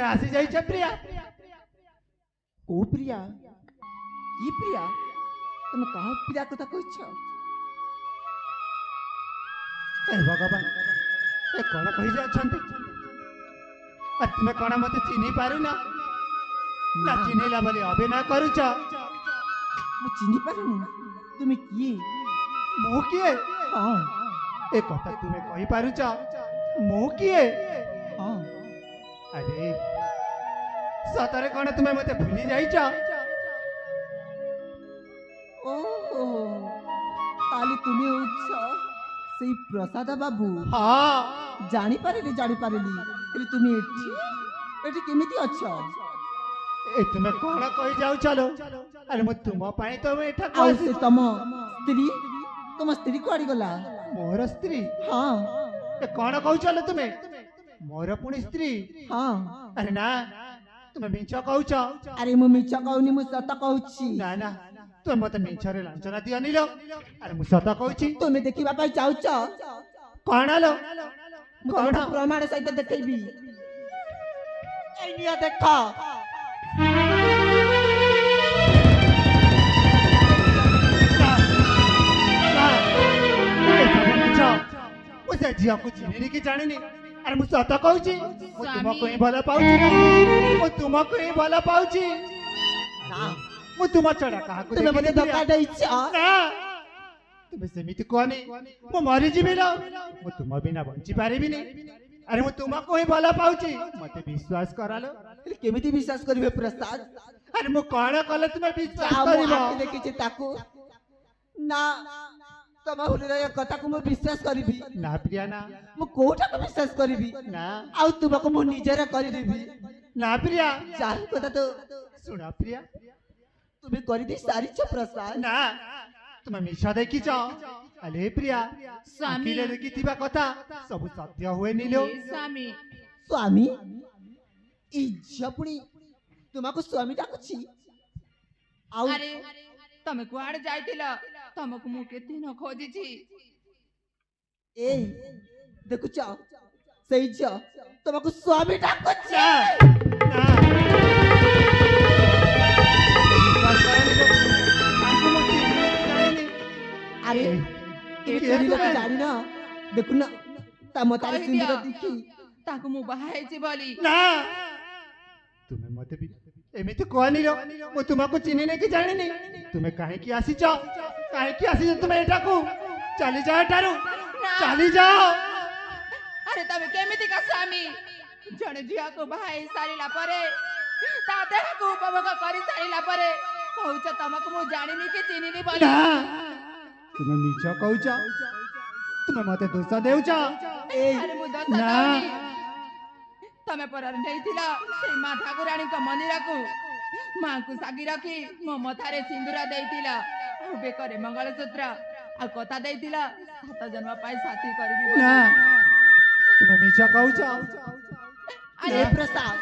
तुम्हें आसी जाइए प्रिया को प्रिया की प्रिया तुम कहा प्रिया कथा कहछ हे भगवान ए कौन कही जाछंती आ तुम्हें कौन मते चिन्ही पारु ना ना चिन्हिला बोली अभिनय करूछ मु चिन्ही पारुनी तुम किए मु किए हां ए कथा तुम्हें कहि पारुछ मु किए हां अरे सतरे कौन तुम्हें मते भूली जाइछ ओ ताली तुम होछ सेई प्रसाद बाबू हां जानी पारिली हेले तुम एठी केमिति अछ ए तुम्हें कौन कहि जाउ चलो अरे मु तुम पाई तो मैं एठा आउ से तुम स्त्री कुआड़ी गला मोर स्त्री हां ए कौन कहू चलो तुम्हें मोर पुणी स्त्री हां अरे ना तुम्हें मिछ कहूछ अरे मु मिछ कहूनी मु सत कहूची ना ना तुम मत मिछरे लांछना दिया निलो अरे मु सत कहूची तुम देखिबा पाई चाउछ कौन आलो मु तुमको प्रमाण सहित देखैबी एनिया देखा मुझे झिया को चिन्हनी की जानिनी अरे मु सत कहूची मु तुमको ही भला पाउची मु तुमको ही भला पाउची ना मु तुम चढ़ा कहा को तुम मते धक्का देइछ ना तुम सेमिति कोनी मु मरि जिबि ल मु तुम बिना बंची पारिबिनी अरे मु तुमको ही भला पाउची मते विश्वास करालो केमिति विश्वास करिवे प्रसाद अरे मु कोन कले तुम्हें विश्वास मु करिबो आके देखिछि ताकू ना तमा हुलिरा कथा को मु विश्वास करिबी ना प्रिया ना मु कोठा को विश्वास करिबी ना आउ तुमको मु निजरा करि देबी ना प्रिया जान कथा तो सुना प्रिया तुम्हें करि दे सारी छ प्रसाद ना तुम मिछा देखी छ अले प्रिया स्वामी अखिले देखी थिबा कथा सब सत्य हुए निलो स्वामी स्वामी ई झपुणी तुमको स्वामी डाकुछि आउ अरे तमे कुआड़ जाइतिल तमको मु केते न खोजिछि ए देखुछ सही छ तुमको स्वामी डाकुछि ना अरे केरी लोक जानी ना देखु ना तमतारे कहि दिया। सिंदूर देखी ताको मु बहाइछि बोली ना तुम्हें मते भी एमिति कोनी रो मु तुमको चिन्हने की जानिनी तुम्हें काहे की आसी छ काहे की आसी तुम्हें एटा को चली जाओ एटारू चली जाओ अरे तमे केमिति का स्वामी जने झिया को बहाइ सारिला परे ता देह को उपभोग करि सारिला परे कहउछ तमको मु जानिनी कि चिनिनी बोली ना तुम्हें मिछ कहूछ तुम्हें मते दोष देउछ अरे मु दत्त ना। दौनी तमे पर नेइथिला से मां ठाकुराणी को मंदिर को मां को सागी रखी मो मथारे सिंदूर देइथिला आ बेकरे मंगलसूत्र आ कथा देइथिला सात जन्म पाई साथी करबी ना तुम्हें मिछ कहूछ अरे प्रसाद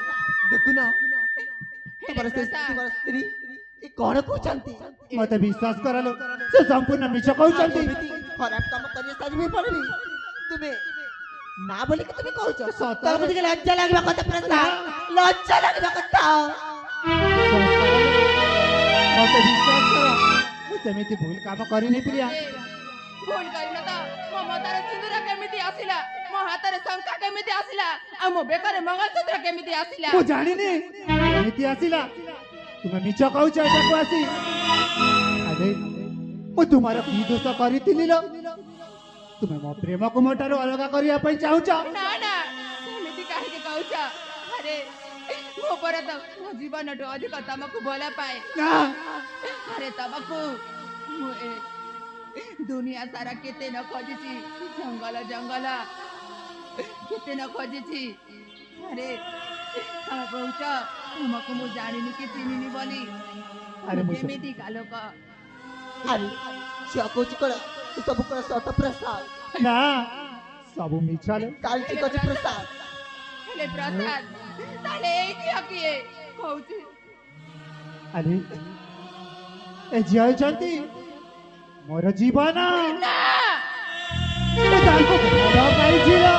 देखु ना तुम्हारे से प्रसाद। तुम्हारे स्त्री ए कोन कहचंती मते विश्वास करलो से संपूर्ण मिछ कहउचंती खराब काम करिए साजबे पड़नी तुम्हें ना बोले कि तुम्हें कहउछ सत तब मुझे लज्जा लागबा कथा प्रसाद लज्जा लागबा कथा मते विश्वास करो मु सेमिति भूल काम करिनी प्रिया भूल करिन त मो मथारे सिंदूर केमिति आसिला मो हातरे शंका केमिति आसिला आ मो बेकरे मंगलसूत्र केमिति आसिला मु जानिनी एमिति आसिला तुम्हें मिछ कहउछ एटा को आसी अरे मु तुम्हारा की दोष करितिली लो तुम्हें मो प्रेम को मोटारो अलगा करिया पई चाहुछ ना ना सेमिति काहे के कहउछ अरे मो पर त मो जीवन टो अधिक तमको भला पाए ना अरे तमको मु ए दुनिया सारा केते न खोजिछि जंगल जंगल केते न खोजिछि अरे हम पहुँच तुमको मु जानिनी कि चिनिनी बोली अरे मु केमिति कालोक अरे छिया कहउछ कर तू सब कर सत प्रसाद ना सब मिछाले काल ठीक अछि प्रसाद हेले प्रसाद ताले एठी हकिए कहउछि अरे ए जय जंती मोर जीवन ना तो ताको बड़ा पाई छिलो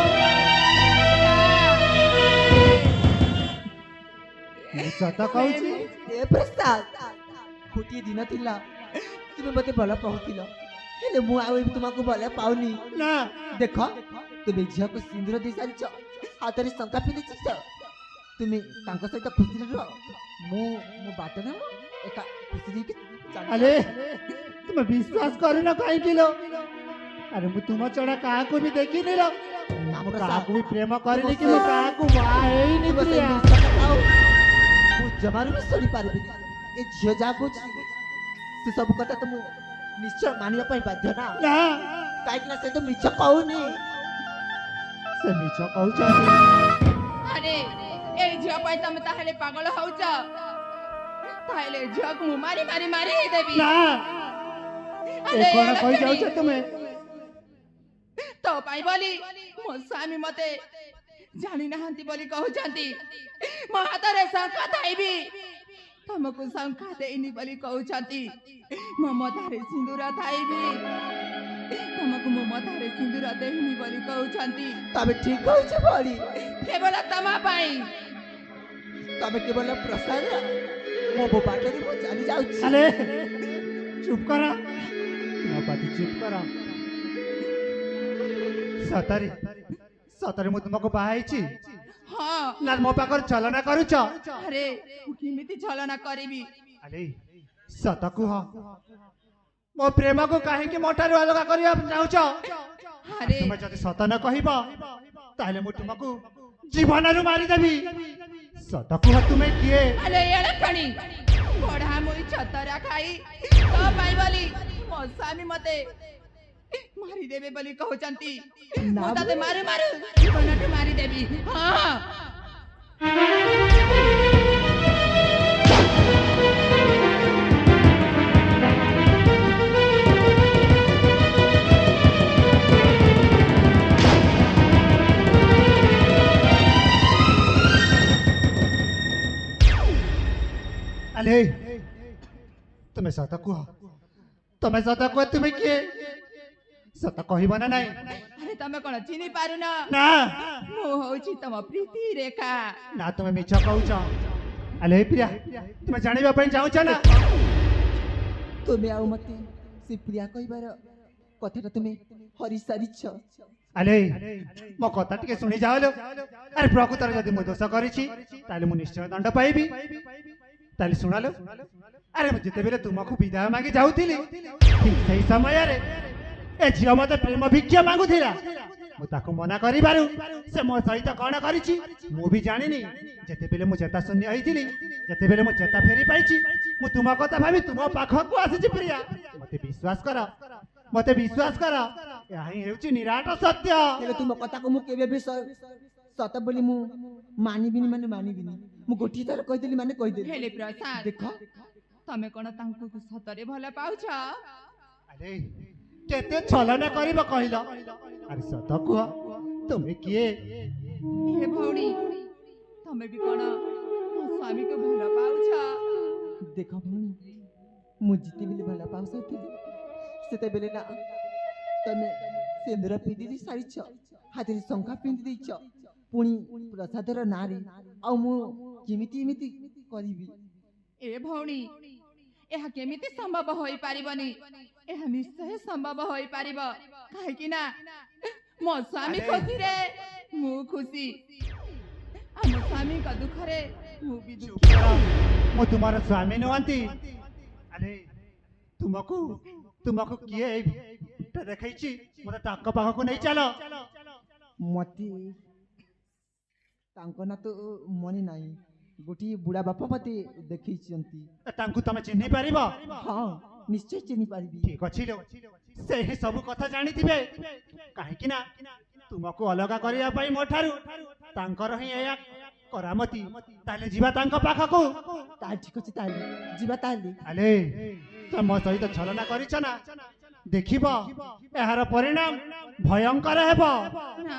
ସତ କହୁଛି ଏ ପ୍ରସାଦ ଗୋଟିଏ ଦିନ ଥିଲା ତୁମେ ମତେ ଭଲ ପାଉଥିଲ ହେଲେ ମୁଁ ଆଉ ଏବେ ତୁମକୁ ଭଲ ପାଉନି ନା ଦେଖ ତୁମେ ଝିଅକୁ ସିନ୍ଦୁର ଦେଇ ସାରିଛ ହାତରେ ଶଙ୍ଖା ପିନ୍ଧିଛ ତୁମେ ତାଙ୍କ ସହିତ ଖୁସିରେ ରୁହ ମୁଁ ମୋ ବାଟରେ ଏକା ଖୁସି ଦେଇକି ଆରେ ତୁମେ ବିଶ୍ୱାସ କରୁନ କାହିଁକି ଲୋ ଆରେ ମୁଁ ତୁମ ଛଡା କାହାକୁ ବି ଦେଖିନି ଲୋ ମୁଁ କାହାକୁ ବି ପ୍ରେମ କରିନି କି ମୁଁ କାହାକୁ ବାହା ହେଇନି ପ୍ରିୟା ମୁଁ ଜମାରୁ ବି ଶୁଣି ପାରିବିନି ଏ ଝିଅ ଯାହା କହୁଛି ସେ ସବୁ କଥା ତ ମୁଁ ନିଶ୍ଚୟ ମାନିବା ପାଇଁ ବାଧ୍ୟ ନା ନା କାହିଁକି ନା ସେ ତ ମିଛ କହୁନି ସେ ମିଛ କହୁଛନ୍ତି ଆରେ এই ঝিଅ ପାଇଁ ତମେ ତାହେଲେ ପାଗଳ ହଉଛ ତାହେଲେ ଝିଅକୁ ମୁଁ ମାରି ମାରି ମାରି ଦେବି ନା ଏ କଣ କହି ଯାଉଛ ତୁମେ ତୋ ପାଇଁ ବୋଲି ମୋ ସ୍ୱାମୀ ମତେ ଜାଣି ନାହାନ୍ତି ବୋଲି କହୁଛନ୍ତି ମୋ ହାତରେ ଶଙ୍ଖା ଥାଇବି ତମକୁ ଶଙ୍ଖା ଦେଇନି ବୋଲି କହୁଛନ୍ତି ମୋ ମଥାରେ ସିନ୍ଦୁର ଥାଇବି ତମକୁ ମୋ ମଥାରେ ସିନ୍ଦୁର ଦେଇନି ବୋଲି କହୁଛନ୍ତି ତମେ ଠିକ କହୁଛ ଭଳି କେବଳ ତମ ପାଇଁ ତମେ କେବଳ ପ୍ରସାଦ ମୋ ବାଟରେ ମୁଁ ଚାଲି ଯାଉଛି ଆରେ ଚୁପ କର ତୁମ ପାଟି ଚୁପ କର ସତରେ ସତରେ ମୁଁ ତୁମକୁ ବାହା ହେଇଛି ହଁ ନା ମୋ ପାଖରେ ଚଲନା କରୁଛ ଆରେ ମୁଁ କେମିତି ଛଳନା କରିବି ଆରେ ସତ କୁହ ମୋ ପ୍ରେମକୁ କାହିଁକି ମୋ ଠାରୁ ଅଲଗା କରିବାକୁ ଚାହୁଁଛ ଆରେ ତୁମେ ଯଦି ସତ ନ କହିବ ତାହେଲେ ମୁଁ ତୁମକୁ ଜୀବନରୁ ମାରିଦେବି ସତ କୁହ ତୁମେ କିଏ ଆରେ ଏଡ଼େ ପାଣି ବଢା ମୁଇ ଛତରା ଖାଇ ତୋ ପାଇଁ ବୋଲି ମୋ ସ୍ୱାମୀ ମତେ ମାରିଦେବେ ବୋଲି କହୁଛନ୍ତି ମୁଁ ତତେ ମାରୁ ମାରୁ ଜୀବନଠୁ ମାରିଦେବି ହଁ ଆରେ ତୁମେ ସତ କୁହ ତୁମେ କିଏ ସତ କହିବ ନା ନାଇଁ ଆରେ ତମେ କଣ ଚିହ୍ନି ପାରୁନ ନା ମୁଁ ହଉଛି ତମ ପ୍ରୀତି ରେଖା ନା ତୁମେ ମିଛ କହୁଛ ଆଲେ ପ୍ରିୟା ତୁମେ ଜାଣିବା ପାଇଁ ଚାହୁଁଛ ନା ତୁମେ ଆଉ ମତେ ସେ ପ୍ରିୟା କହିବାର କଥାଟା ତୁମେ ହରି ସାରିଛ ଆଲେ ମୋ କଥା ଟିକେ ଶୁଣି ଯାଅ ଆରେ ପ୍ରକୃତରେ ଯଦି ମୁଁ ଦୋଷ କରିଛି ତାହେଲେ ମୁଁ ନିଶ୍ଚୟ ଦଣ୍ଡ ପାଇବି ତାହେଲେ ଶୁଣାଲୋ ଆରେ ମୁଁ ଯେତେବେଳେ ତୁମକୁ ବିଦାୟ ମାଗି ଯାଉଥିଲି ଠିକ ସେଇ ସମୟରେ ଏ ଝିଅ ମତେ ପ୍ରେମ ଭିକ୍ଷା ମାଗୁଥିଲା ମୁଁ ତାକୁ ମନା କରିବାରୁ ସେ ମୋ ସହିତ କଣ କରିଛି ମୁଁ ବି ଜାଣିନି ଯେତେବେଳେ ମୁଁ ଚେତା ଶୂନ୍ୟ ହେଇଥିଲି ଯେତେବେଳେ ମୁଁ ଚେତା ଫେରି ପାଇଛି ମୁଁ ତୁମ କଥା ଭାବି ତୁମ ପାଖକୁ ଆସିଛି ପ୍ରିୟା ମତେ ବିଶ୍ୱାସ କର ଏହା ହିଁ ହେଉଛି ନିରାଟ ସତ୍ୟ ହେଲେ ତୁମ କଥାକୁ ମୁଁ କେବେ ବି ସତ ବୋଲି ମୁଁ ମାନିବିନି ମାନେ ମାନିବିନି ମୁଁ ଗୋଟିଏ ଥର କହିଦେଲି ମାନେ କହିଦେଲି ହେଲେ ପ୍ରସାଦ ଦେଖ ତମେ କଣ ତାଙ୍କୁ ସତରେ ଭଲ ପାଉଛ ଆରେ କେତେ ଛଳନା କରିବ କହିଲ ଆରେ ସତ କୁହ ତୁମେ କିଏ ହେ ଭଉଣୀ ତମେ ବି କଣ ମୋ ସ୍ୱାମୀକୁ ଭଲ ପାଉଛ ଦେଖ ଭଉଣୀ ମୁଁ ଯେତେବେଳେ ଭଲ ପାଉଥିଲି ସେତେବେଳେ ନା ତମେ ସିନ୍ଦୁର ପିନ୍ଧି ଦେଇ ସାରିଛ ହାତରେ ଶଙ୍ଖା ପିନ୍ଧି ଦେଇଛ ପୁଣି ପ୍ରସାଦର ନାଁରେ ଆଉ ମୁଁ କେମିତି ଏମିତି କରିବି ଏ ଭଉଣୀ ଏହା କେମିତି ସମ୍ଭବ ହୋଇପାରିବନି ଏହା ନିଶ୍ଚୟ ସମ୍ଭବ ହୋଇପାରିବ କାହିଁକି ନା ମୋ ସ୍ୱାମୀ ଖୁସିରେ ମୁଁ ଖୁସି ଆମ ସ୍ୱାମୀଙ୍କ ଦୁଃଖରେ ମୁଁ ବି ଦୁଃଖୀ ମୁଁ ତୁମର ସ୍ୱାମୀ ନୁହନ୍ତି ଆରେ ତୁମକୁ କିଏ ଦେଖେଇଛି ମତେ ତାଙ୍କ ପାଖକୁ ନେଇ ଚାଲ ମତେ ତାଙ୍କ ନାଁ ତ ମନେ ନାହିଁ ଗୋଟିଏ ବୁଢା ବାପା ମତେ ଦେଖେଇଛନ୍ତି ତାଙ୍କୁ ତମେ ଚିହ୍ନି ପାରିବ ହଁ ନିଶ୍ଚୟ ଚିହ୍ନି ପାରିବି ଠିକ ଅଛି ସେହି ସବୁ କଥା ଜାଣିଥିବେ କାହିଁକି ନା ତୁମକୁ ଅଲଗା କରିବା ପାଇଁ ମୋ ଠାରୁ ତାଙ୍କର ହିଁ ଏହା କରାମତି ତାହେଲେ ଯିବା ତାଙ୍କ ପାଖକୁ ତାହେଲେ ଠିକ ଅଛି ତାହେଲେ ଯିବା ତାହେଲେ ଆଲେ ତମେ ମୋ ସହିତ ଛଳନା କରିଛ ନା ଦେଖିବ ଏହାର ପରିଣାମ ଭୟଙ୍କର ହେବ ନା